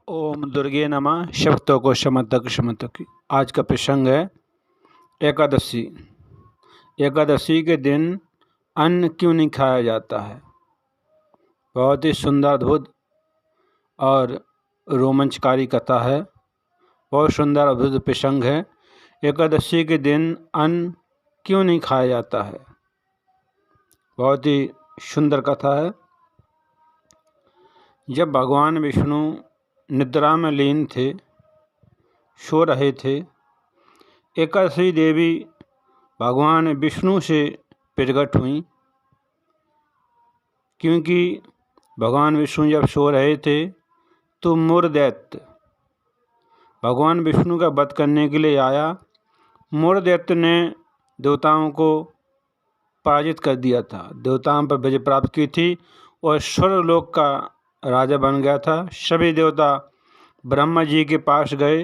ओम दुर्गे नमः। शब्दों को शमतक शमतक। आज का प्रसंग है एकादशी। एकादशी के दिन अन्न क्यों नहीं खाया जाता है। बहुत ही सुंदर अद्भुत और रोमांचकारी कथा है। बहुत सुंदर अद्भुत प्रसंग है। एकादशी के दिन अन्न क्यों नहीं खाया जाता है। बहुत ही सुंदर कथा है। जब भगवान विष्णु निद्रा में लीन थे, सो रहे थे, एकादशी देवी भगवान विष्णु से प्रकट हुई। क्योंकि भगवान विष्णु जब सो रहे थे तो मूर्दैत्य भगवान विष्णु का वध करने के लिए आया। मूर्दैत्य ने देवताओं को पराजित कर दिया था, देवताओं पर विजय प्राप्त की थी और स्वर्गलोक का राजा बन गया था। सभी देवता ब्रह्मा जी के पास गए,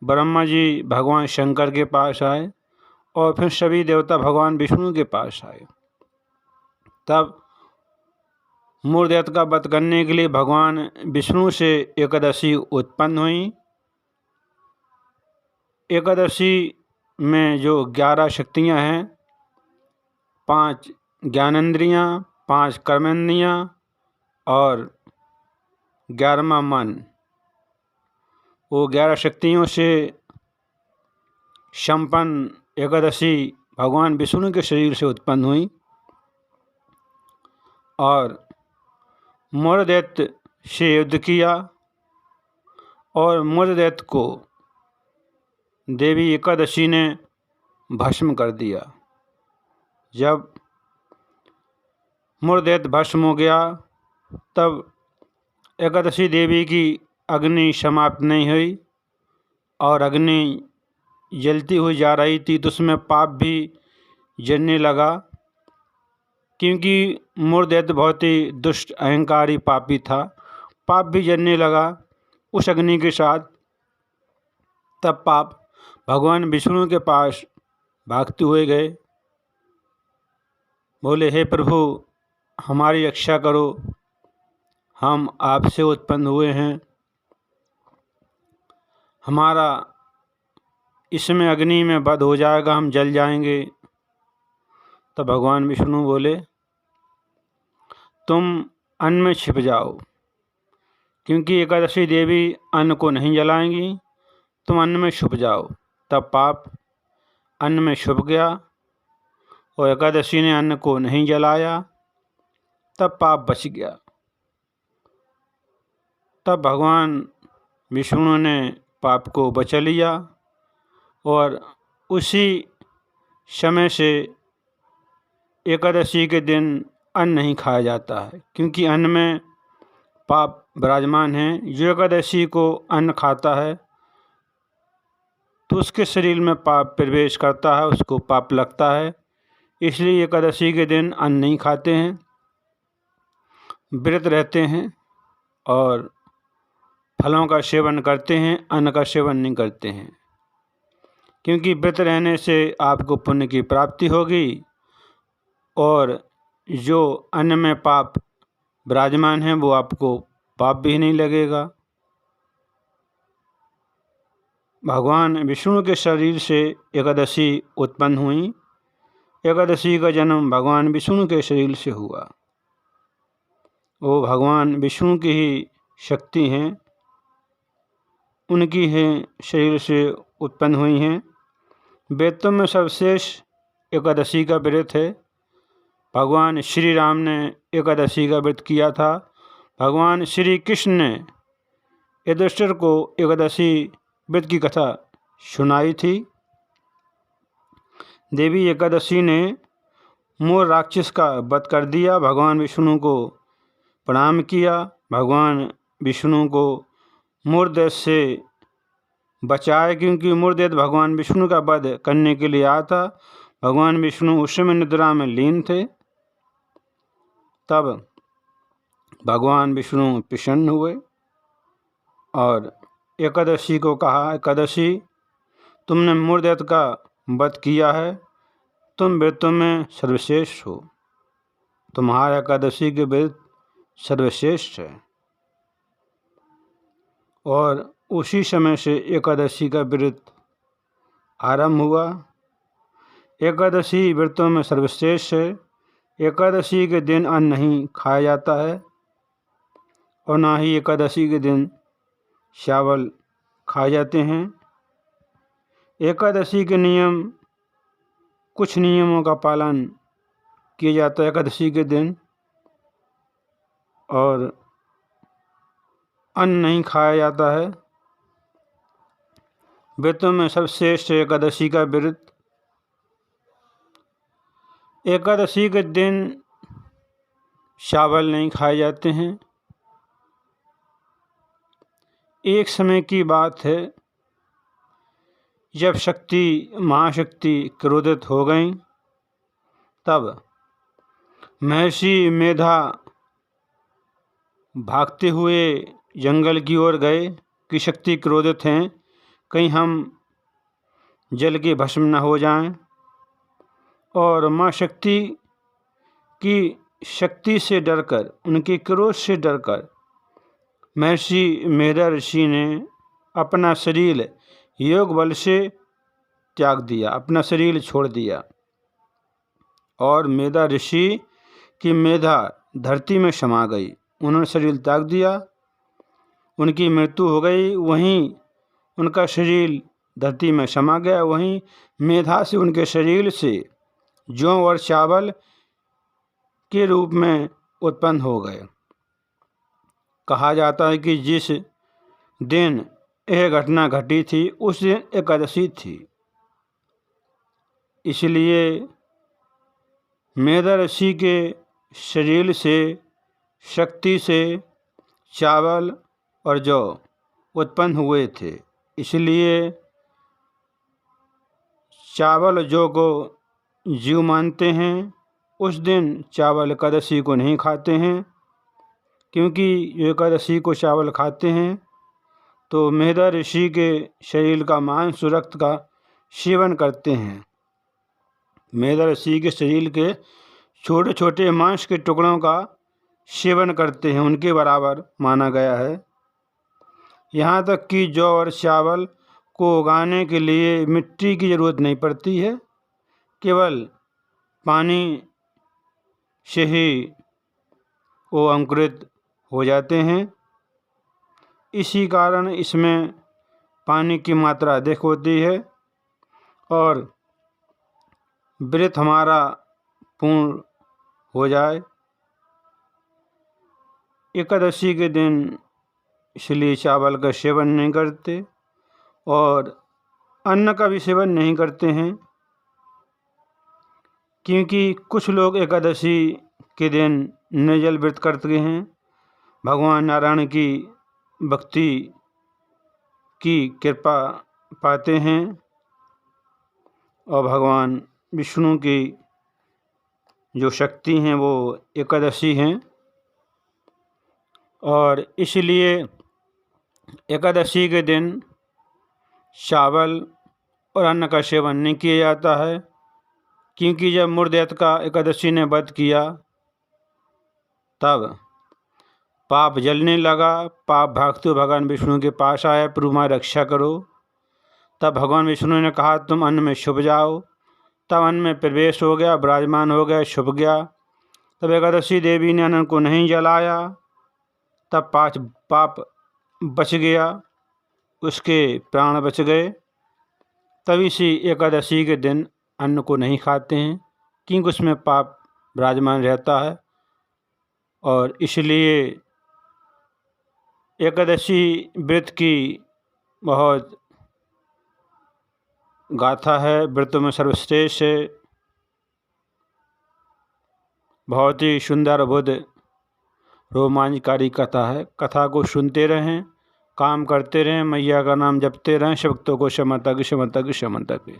ब्रह्मा जी भगवान शंकर के पास आए और फिर सभी देवता भगवान विष्णु के पास आए। तब मूर्दैत्य का वध करने के लिए भगवान विष्णु से एकादशी उत्पन्न हुई। एकादशी में जो 11 शक्तियाँ हैं, 5 ज्ञानेंद्रियाँ, 5 कर्मेंद्रियाँ और 11वां मन, वो 11 शक्तियों से संपन्न एकादशी भगवान विष्णु के शरीर से उत्पन्न हुई और मूर्दैत्य से युद्ध किया और मूर्दैत्य को देवी एकादशी ने भस्म कर दिया। जब मूर्दैत्य भस्म हो गया तब एकादशी देवी की अग्नि समाप्त नहीं हुई और अग्नि जलती हुई जा रही थी, तो उसमें पाप भी जलने लगा। क्योंकि मूर्दैत्य बहुत ही दुष्ट अहंकारी पापी था, पाप भी जलने लगा उस अग्नि के साथ। तब पाप भगवान विष्णु के पास भागते हुए गए, बोले हे प्रभु हमारी रक्षा करो, हम आपसे उत्पन्न हुए हैं, हमारा इसमें अग्नि में वध हो जाएगा, हम जल जाएंगे। तो भगवान विष्णु बोले तुम अन्न में छिप जाओ, क्योंकि एकादशी देवी अन्न को नहीं जलाएंगी, तुम अन्न में छुप जाओ। तब पाप अन्न में छुप गया और एकादशी ने अन्न को नहीं जलाया, तब पाप बच गया। तब भगवान विष्णु ने पाप को बचा लिया और उसी समय से एकादशी के दिन अन्न नहीं खाया जाता है, क्योंकि अन्न में पाप विराजमान है। जो एकादशी को अन्न खाता है तो उसके शरीर में पाप प्रवेश करता है, उसको पाप लगता है। इसलिए एकादशी के दिन अन्न नहीं खाते हैं, व्रत रहते हैं और फलों का सेवन करते हैं, अन्न का सेवन नहीं करते हैं। क्योंकि व्रत रहने से आपको पुण्य की प्राप्ति होगी और जो अन्न में पाप विराजमान है वो आपको पाप भी नहीं लगेगा। भगवान विष्णु के शरीर से एकादशी उत्पन्न हुई। एकादशी का जन्म भगवान विष्णु के शरीर से हुआ। वो भगवान विष्णु की ही शक्ति हैं, उनकी ही शरीर से उत्पन्न हुई हैं। वेदों में सर्वश्रेष्ठ एकादशी का व्रत है। भगवान श्री राम ने एकादशी का व्रत किया था। भगवान श्री कृष्ण ने युधिष्ठिर को एकादशी व्रत की कथा सुनाई थी। देवी एकादशी ने मोर राक्षस का वध कर दिया, भगवान विष्णु को प्रणाम किया। भगवान विष्णु को मूर्दैत्य से बचाए, क्योंकि मूर्दैत्य भगवान विष्णु का वध करने के लिए आया था। भगवान विष्णु उस समय निद्रा में लीन थे। तब भगवान विष्णु प्रसन्न हुए और एकादशी को कहा, एकादशी तुमने मूर्दैत्य का वध किया है, तुम व्रतों में सर्वश्रेष्ठ हो, तुम्हारा एकादशी के व्रत सर्वश्रेष्ठ है। और उसी समय से एकादशी का व्रत आरंभ हुआ। एकादशी व्रतों में सर्वश्रेष्ठ है। एकादशी के दिन अन्न नहीं खाया जाता है और ना ही एकादशी के दिन चावल खाए जाते हैं। एकादशी के नियम, कुछ नियमों का पालन किया जाता है एकादशी के दिन, और अन्न नहीं खाया जाता है। व्रतों में सर्वश्रेष्ठ एकादशी का व्रत। एकादशी के दिन चावल नहीं खाए जाते हैं। एक समय की बात है जब महाशक्ति क्रोधित हो गईं, तब महर्षि मेधा भागते हुए जंगल की ओर गए कि शक्ति क्रोधित हैं, कहीं हम जल के भस्म न हो जाएं। और माँ शक्ति की शक्ति से डरकर, उनके क्रोध से डरकर महर्षि मेधा ऋषि ने अपना शरीर योग बल से त्याग दिया, अपना शरीर छोड़ दिया। और मेधा ऋषि की मेधा धरती में समा गई। उन्होंने शरीर त्याग दिया, उनकी मृत्यु हो गई। वहीं उनका शरीर धरती में समा गया। वहीं मेधा से, उनके शरीर से जौ और चावल के रूप में उत्पन्न हो गए। कहा जाता है कि जिस दिन यह घटना घटी थी उस दिन एकादशी थी। इसलिए मेधा ऋषि के शरीर से, शक्ति से चावल और जौ उत्पन्न हुए थे। इसलिए चावल जौ को जीव मानते हैं। उस दिन चावल एकादशी को नहीं खाते हैं, क्योंकि एकादशी को चावल खाते हैं तो मेधा ऋषि के शरीर का मांस, रक्त का सेवन करते हैं। मेधा ऋषि के शरीर के छोटे छोटे मांस के टुकड़ों का सेवन करते हैं, उनके बराबर माना गया है। यहाँ तक कि जौ और चावल को उगाने के लिए मिट्टी की ज़रूरत नहीं पड़ती है, केवल पानी से ही वो अंकुरित हो जाते हैं। इसी कारण इसमें पानी की मात्रा अधिक होती है और व्रत हमारा पूर्ण हो जाए। एकादशी के दिन इसलिए चावल का सेवन नहीं करते और अन्न का भी सेवन नहीं करते हैं, क्योंकि कुछ लोग एकादशी के दिन निर्जल व्रत करते हैं, भगवान नारायण की भक्ति की कृपा पाते हैं और भगवान विष्णु की जो शक्ति हैं वो एकादशी हैं। और इसलिए एकादशी के दिन चावल और अन्न का सेवन नहीं किया जाता है, क्योंकि जब मूढ़दैत्य का एकादशी ने वध किया तब पाप जलने लगा। पाप भागते हुए भगवान विष्णु के पास आया, प्रभु हमारी रक्षा करो। तब भगवान विष्णु ने कहा तुम अन्न में छुप जाओ। तब अन्न में प्रवेश हो गया, विराजमान हो गया, छुप गया। तब एकादशी देवी ने अन्न को नहीं जलाया, तब पाप बच गया, उसके प्राण बच गए। तभी से एकादशी के दिन अन्न को नहीं खाते हैं, क्योंकि उसमें पाप विराजमान रहता है। और इसलिए एकादशी व्रत की बहुत गाथा है, व्रतों में सर्वश्रेष्ठ है। बहुत ही सुंदर बुद्ध रोमांचकारी कथा है। कथा को सुनते रहें, काम करते रहें, मैया का नाम जपते रहें। भक्तों को क्षमा तक।